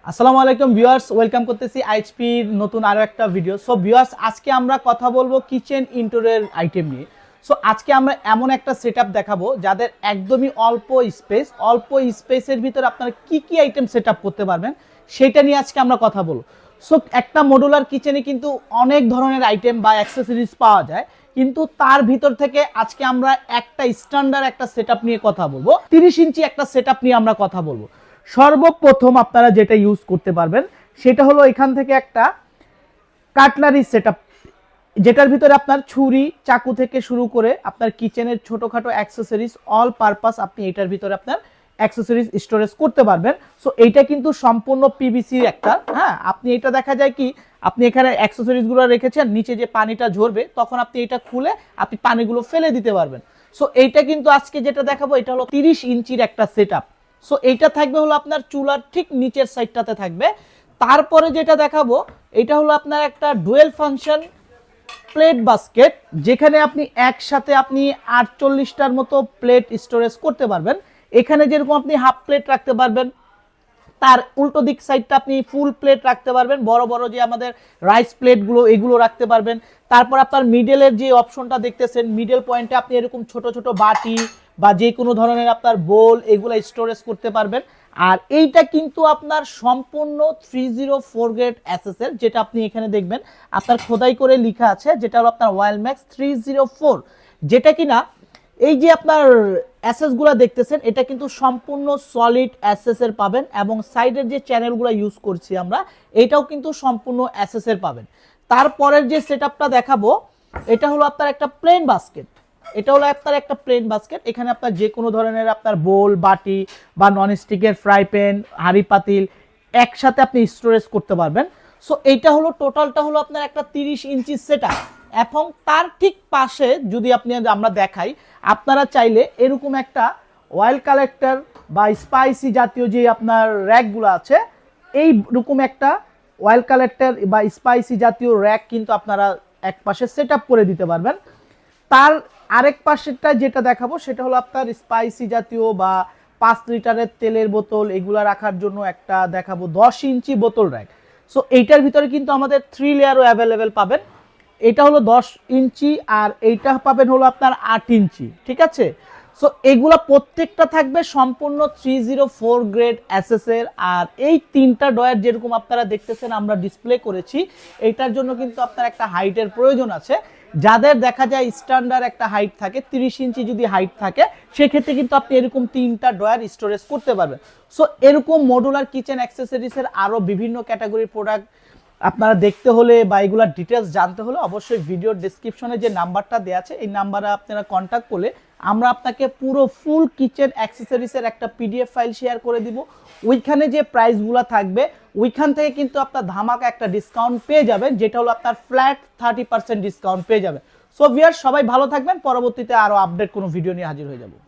আসসালামু আলাইকুম viewers, welcome করতেছি আইএইচপির নতুন আরো একটা ভিডিও। সো ভিউয়ার্স, আজকে আমরা কথা বলবো কিচেন ইন্টেরিয়র আইটেম নিয়ে। সো আজকে আমরা এমন একটা সেটআপ দেখাবো যাদের একদমই অল্প স্পেসের ভিতরে আপনারা কি কি আইটেম সেটআপ করতে পারবেন সেটা নিয়ে আজকে আমরা কথা বলবো। সো একটা মডুলার কিচেনে কিন্তু অনেক ধরনের আইটেম বা অ্যাক্সেসরিজ পাওয়া যায়, কিন্তু তার ভিতর থেকে আজকে আমরা একটা স্ট্যান্ডার্ড একটা সেটআপ নিয়ে কথা বলবো। 30 ইঞ্চি একটা সেটআপ নিয়ে আমরা কথা বলবো। সর্বপ্রথম আপনারা যেটা ইউজ করতে পারবেন সেটা হলো এখান থেকে একটা কাটলারি সেটআপ, যেটার ভিতরে আপনার ছুরি চাকু থেকে শুরু করে আপনার কিচেনের ছোটখাটো অ্যাক্সেসরিজ অল পারপাস আপনি এটার ভিতরে আপনার অ্যাক্সেসরিজ স্টোরেজ করতে পারবেন। সো এইটা কিন্তু সম্পূর্ণ পিভিসির একটা, হ্যাঁ, আপনি এটা দেখা যায় কি আপনি এখানে অ্যাক্সেসরিজগুলো রেখেছেন, নিচে যে পানিটা ঝরবে তখন আপনি এটা খুলে আপনি পানিগুলো ফেলে দিতে পারবেন। সো এইটা কিন্তু আজকে যেটা দেখাবো এটা হলো 30 ইঞ্চির একটা সেটআপ। সো এইটা থাকবে হলো আপনার চুলার ঠিক নিচের সাইডটাতে থাকবে। তারপরে যেটা দেখাবো এটা হলো আপনার একটা ডুয়েল ফাংশন প্লেট বাস্কেট, যেখানে আপনি একসাথে আপনি 48টার মতো প্লেট স্টোরেজ করতে পারবেন। এখানে যেরকম আপনি হাফ প্লেট রাখতে পারবেন, তার উল্টো দিক সাইডটা আপনি ফুল প্লেট রাখতে পারবেন, বড় বড় যে আমাদের রাইস প্লেটগুলো এগুলো রাখতে পারবেন। তারপর আপনার মিডলের যে অপশনটা দেখতেছেন, মিডল পয়েন্টে আপনি এরকম ছোট ছোট বাটি বা যে কোনো ধরনের আপনার বোল এগুলো স্টোরেজ করতে পারবেন। আর এইটা কিন্তু আপনার সম্পূর্ণ 304 গ্রেড এসএসএর, যেটা আপনি এখানে দেখবেন আপনার খোদাই করে লেখা আছে, যেটা হলো আপনার ওয়াইল্ডম্যাক্স 304, যেটা কিনা এই যে আপনার অ্যাসেস গুলো দেখতেছেন এটা কিন্তু সম্পূর্ণ সলিড অ্যাসেস এর পাবেন, এবং সাইডের যে চ্যানেলগুলো ইউজ করছি আমরা এটাও কিন্তু সম্পূর্ণ অ্যাসেস এর পাবেন। তারপরের যে সেটআপটা দেখাবো এটা হলো আপনার একটা প্লেন বাস্কেট। এটা হলো আপনার একটা প্লেন বাস্কেট, এখানে আপনার যে কোনো ধরনের আপনার বোল বাটি বা ননস্টিকের ফ্রাই প্যান হাঁড়ি পাতিল একসাথে আপনি স্টোরেজ করতে পারবেন। সো এইটা হলো টোটালটা হলো আপনার একটা 30 ইঞ্চি সেটআপ। এবং তার ঠিক পাশে যদি আমরা দেখাই, আপনারা চাইলে এরকম একটা অয়েল কালেক্টর বা স্পাইসি জাতীয় যে আপনার র্যাকগুলো আছে, এই রকম একটা অয়েল কালেক্টর বা স্পাইসি জাতীয় র্যাক কিন্তু আপনারা এক পাশে সেট আপ করে দিতে পারবেন। তার আরেক পাশেরটা যেটা দেখাবো সেটা হলো আপনার স্পাইসি জাতীয় বা 5 লিটারের তেলের বোতল এগুলা রাখার জন্য একটা দেখাবো 10 ইঞ্চি বোতল র্যাক। সো এইটার ভিতরে কিন্তু আমাদের 3 লেয়ারও অ্যাভেলেবেল পাবেন। এটা হলো 10 ইঞ্চি আর এইটা পাবেন হলো আপনার 8 ইঞ্চি, ঠিক আছে। সো এগুলা প্রত্যেকটা থাকবে সম্পূর্ণ 304 গ্রেড এসএসএর। আর এই তিনটা ডয়ার যেরকম আপনারা দেখতেছেন আমরা ডিসপ্লে করেছি, এইটার জন্য কিন্তু আপনার একটা হাইটের প্রয়োজন আছে। যাদের দেখা যায় স্ট্যান্ডার্ড একটা হাইট থাকে 30 ইঞ্চি যদি হাইট থাকে, সেক্ষেত্রে কিন্তু আপনি এরকম তিনটা ডয়ার স্টোরেজ করতে পারবেন। সো এরকম মডুলার কিচেন অ্যাক্সেসরিজের আরও বিভিন্ন ক্যাটাগরির প্রোডাক্ট আপনারা দেখতে হলে বা এগুলোর ডিটেলস জানতে হলে অবশ্যই ভিডিওর ডেসক্রিপশনে যে নাম্বারটা দেওয়া আছে এই নাম্বারে আপনারা কন্ট্যাক্ট করলে আমরা আপনাকে পুরো ফুল কিচেন অ্যাক্সেসরিজের একটা পিডিএফ ফাইল শেয়ার করে দিব। ওইখানে যে প্রাইসগুলো থাকবে ওইখান থেকে কিন্তু আপনার ধামাকা একটা ডিসকাউন্ট পেয়ে যাবেন, যেটা হলো আপনার ফ্ল্যাট 30% ডিসকাউন্ট পেয়ে যাবেন। সো ভিউয়ার্স, সবাই ভালো থাকবেন, পরবর্তীতে আরও আপডেট কোনো ভিডিও নিয়ে হাজির হয়ে যাব।